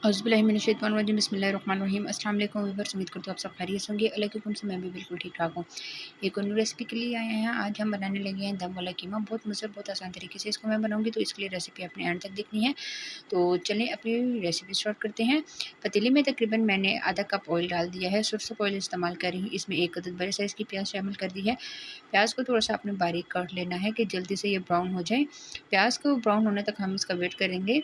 औज़ुबिल्लाहिमिनश्शैतानिर्रजीम बिस्मिल्लाहिर्रहमानिर्रहीम। अस्सलाम वालेकुम व्यूअर्स, उम्मीद करती हूँ आप सब खैरियत से होंगे। अल्लाह के हुक्म से मैं भी बिल्कुल ठीक ठाक हूँ। एक और न्यू रेसिपी के लिए आए हैं। आज हम बनाने लगे हैं दम वाला कीमा। बहुत मज़ेदार, बहुत आसान तरीके से इसको मैं बनाऊँगी, तो इसके लिए रेसिपी अपने एंड तक देखनी है। तो चलें अपनी रेसिपी स्टार्ट करते हैं। पतीले में तकरीबन मैंने आधा कप ऑयल डाल दिया है। सरसों ऑयल इस्तेमाल कर रही हूँ। इसमें एक अदद बड़े साइज़ की प्याज शामिल कर दी है। प्याज को थोड़ा सा आपने बारीक काट लेना है कि जल्दी से ये ब्राउन हो जाए। प्याज को ब्राउन होने तक हम इसका वेट करेंगे।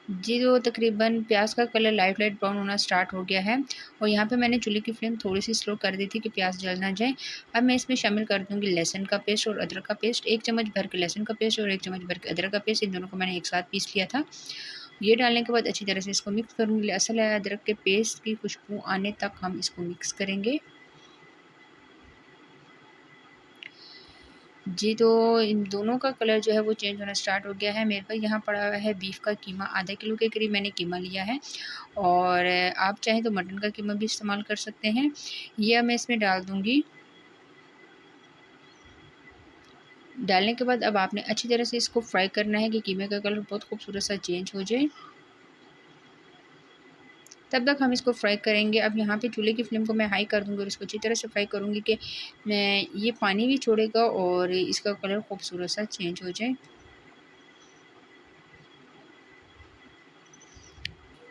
जी, तो तकरीबन प्याज का कलर लाइट ब्राउन होना स्टार्ट हो गया है और यहाँ पे मैंने चूल्हे की फ्लेम थोड़ी-सी स्लो कर दी थी कि प्याज जल ना जाए। अब मैं इसमें शामिल कर दूँगी लहसुन का पेस्ट और अदरक का पेस्ट। 1 चम्मच भर के लहसुन का पेस्ट और 1 चम्मच भर के अदरक का पेस्ट, इन दोनों को मैंने एक साथ पीस लिया था। ये डालने के बाद अच्छी तरह से इसको मिक्स करूँगी। लहसुन अदरक के पेस्ट की खुशबू आने तक हम इसको मिक्स करेंगे। जी, तो इन दोनों का कलर जो है वो चेंज होना स्टार्ट हो गया है। मेरे पास यहाँ पड़ा हुआ है बीफ का कीमा, आधा किलो के करीब मैंने कीमा लिया है और आप चाहें तो मटन का कीमा भी इस्तेमाल कर सकते हैं। ये अब मैं इसमें डाल दूँगी। डालने के बाद अब आपने अच्छी तरह से इसको फ्राई करना है कि कीमे का कलर बहुत खूबसूरत सा चेंज हो जाए। तब तक हम इसको फ्राई करेंगे। अब यहाँ पे चूल्हे की फ्लेम को मैं हाई कर दूँगी और इसको अच्छी तरह से फ्राई करूँगी कि ये पानी भी छोड़ेगा और इसका कलर खूबसूरत सा चेंज हो जाए।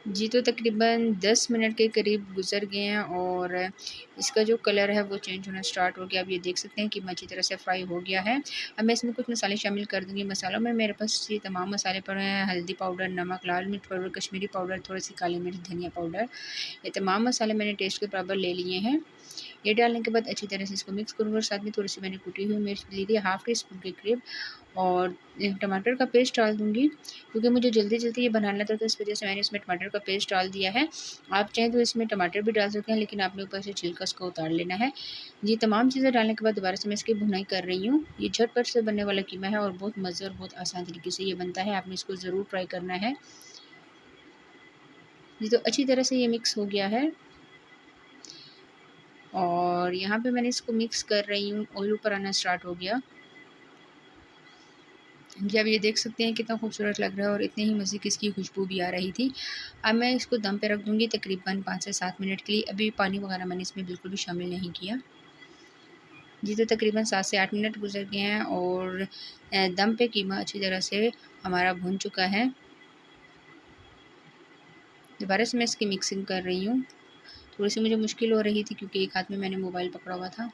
जी, तो तकरीबन 10 मिनट के करीब गुज़र गए हैं और इसका जो कलर है वो चेंज होना स्टार्ट हो गया। अब ये देख सकते हैं कि अच्छी तरह से फ्राई हो गया है। अब मैं इसमें कुछ मसाले शामिल कर दूँगी। मसालों में मेरे पास ये तमाम मसाले पड़े हैं, हल्दी पाउडर, नमक, लाल मिर्च पाउडर, कश्मीरी पाउडर, थोड़ी-सी काली मिर्च, धनिया पाउडर। ये तमाम मसाले मैंने टेस्ट के बराबर ले लिए हैं। ये डालने के बाद अच्छी तरह से इसको मिक्स करूँगी और साथ में थोड़ी-सी मैंने कुटी हुई मिर्च ली थी, हाफ़ टी स्पून के करीब और टमाटर का पेस्ट डाल दूँगी क्योंकि मुझे जल्दी-जल्दी ये बनाना था, तो इस वज़ह से मैंने इसमें टमाटर का पेस्ट डाल दिया है। आप चाहें तो इसमें टमाटर भी डाल सकते हैं, लेकिन आपने ऊपर से छिलका उसको उतार लेना है। ये तमाम चीज़ें डालने के बाद दोबारा से मैं इसकी भुनाई कर रही हूँ। ये झटपट से बनने वाला कीमा है और बहुत मज़े और बहुत आसान तरीके से ये बनता है। आपने इसको ज़रूर ट्राई करना है। ये तो अच्छी तरह से ये मिक्स हो गया है और यहाँ पे मैंने इसको मिक्स कर रही हूँ। ऑयल ऊपर आना स्टार्ट हो गया। जी, अब ये देख सकते हैं कितना खूबसूरत लग रहा है और इतनी ही मज़े की इसकी खुशबू भी आ रही थी। अब मैं इसको दम पे रख दूँगी तकरीबन 5 से 7 मिनट के लिए। अभी पानी वगैरह मैंने इसमें बिल्कुल भी शामिल नहीं किया। जी, तो तकरीबन 7 से 8 मिनट गुज़र गए हैं और दम पे कीमा अच्छी तरह से हमारा भुन चुका है। दोबारा से मैं इसकी मिक्सिंग कर रही हूँ। थोड़ी-सी मुझे मुश्किल हो रही थी क्योंकि एक हाथ में मैंने मोबाइल पकड़ा हुआ था।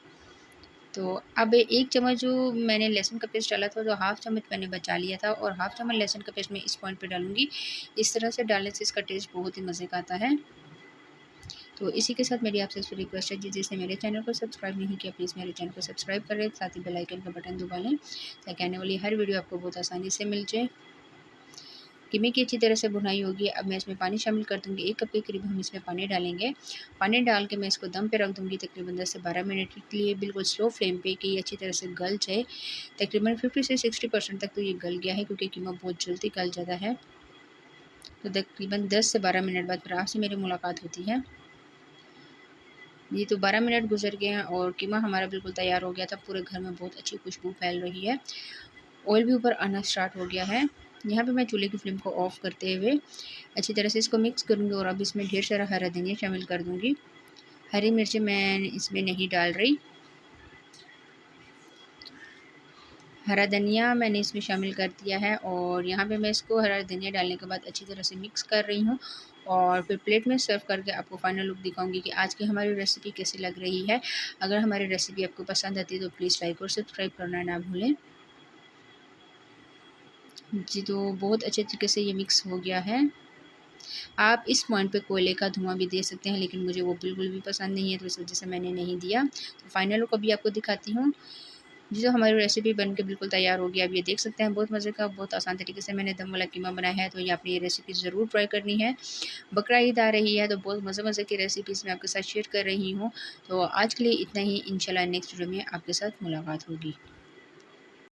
तो अब 1 चम्मच जो मैंने लहसुन का पेस्ट डाला था, तो हाफ़ चम्मच मैंने बचा लिया था और हाफ़ चम्मच लहसुन का पेस्ट मैं इस पॉइंट पे डालूँगी। इस तरह से डालने से इसका टेस्ट बहुत ही मज़े का आता है। तो इसी के साथ मेरी आपसे रिक्वेस्ट है, जिसने मेरे चैनल को सब्सक्राइब नहीं किया, प्लीज़ मेरे चैनल को सब्सक्राइब करें, साथ ही बेल आइकन का बटन दबा लें, ताकि आने वाली हर वीडियो आपको बहुत आसानी से मिल जाए। कीमे की अच्छी तरह से भुनाई होगी। अब मैं इसमें पानी शामिल कर दूँगी। 1 कप के करीब हम इसमें पानी डालेंगे। पानी डाल के मैं इसको दम पे रख दूँगी तकरीबन 10 से 12 मिनट के लिए, बिल्कुल स्लो फ्लेम पे कि ये अच्छी तरह से गल जाए। तकरीबन 50 से 60% तक तो ये गल गया है क्योंकि कीमा बहुत जल्दी गल जाता है। तो तकरीबन 10 से 12 मिनट बाद फिर आपसे मेरी मुलाकात होती है। ये तो 12 मिनट गुज़र गए हैं और कीमा हमारा बिल्कुल तैयार हो गया था। पूरे घर में बहुत अच्छी खुशबू फैल रही है। ऑयल भी ऊपर आना स्टार्ट हो गया है। यहाँ पे मैं चूल्हे की फ्लेम को ऑफ़ करते हुए अच्छी तरह से इसको मिक्स करूँगी और अब इसमें ढेर सारा हरा धनिया शामिल कर दूँगी। हरी मिर्चें मैं इसमें नहीं डाल रही। हरा धनिया मैंने इसमें शामिल कर दिया है और यहाँ पे मैं इसको हरा धनिया डालने के बाद अच्छी तरह से मिक्स कर रही हूँ और फिर प्लेट में सर्व करके आपको फाइनल लुक दिखाऊंगी कि आज की हमारी रेसिपी कैसी लग रही है। अगर हमारी रेसिपी आपको पसंद आती है तो प्लीज़ लाइक और सब्सक्राइब करना ना भूलें। जी, तो बहुत अच्छे तरीके से ये मिक्स हो गया है। आप इस पॉइंट पे कोयले का धुआँ भी दे सकते हैं, लेकिन मुझे वो बिल्कुल भी पसंद नहीं है, तो इस वजह से मैंने नहीं दिया। तो फाइनल लुक अभी आपको दिखाती हूँ। जी, तो हमारी रेसिपी बन के बिल्कुल तैयार हो गई। आप ये देख सकते हैं बहुत मज़े का, बहुत आसान तरीके से मैंने दम वाला कीमा बनाया है, तो ये आपने ये रेसिपी ज़रूर ट्राई करनी है। बकरा ईद आ रही है, तो बहुत मज़े-मज़े की रेसिपीज़ मैं आपके साथ शेयर कर रही हूँ। तो आज के लिए इतना ही, इंशाल्लाह नेक्स्ट वीडियो में आपके साथ मुलाकात होगी।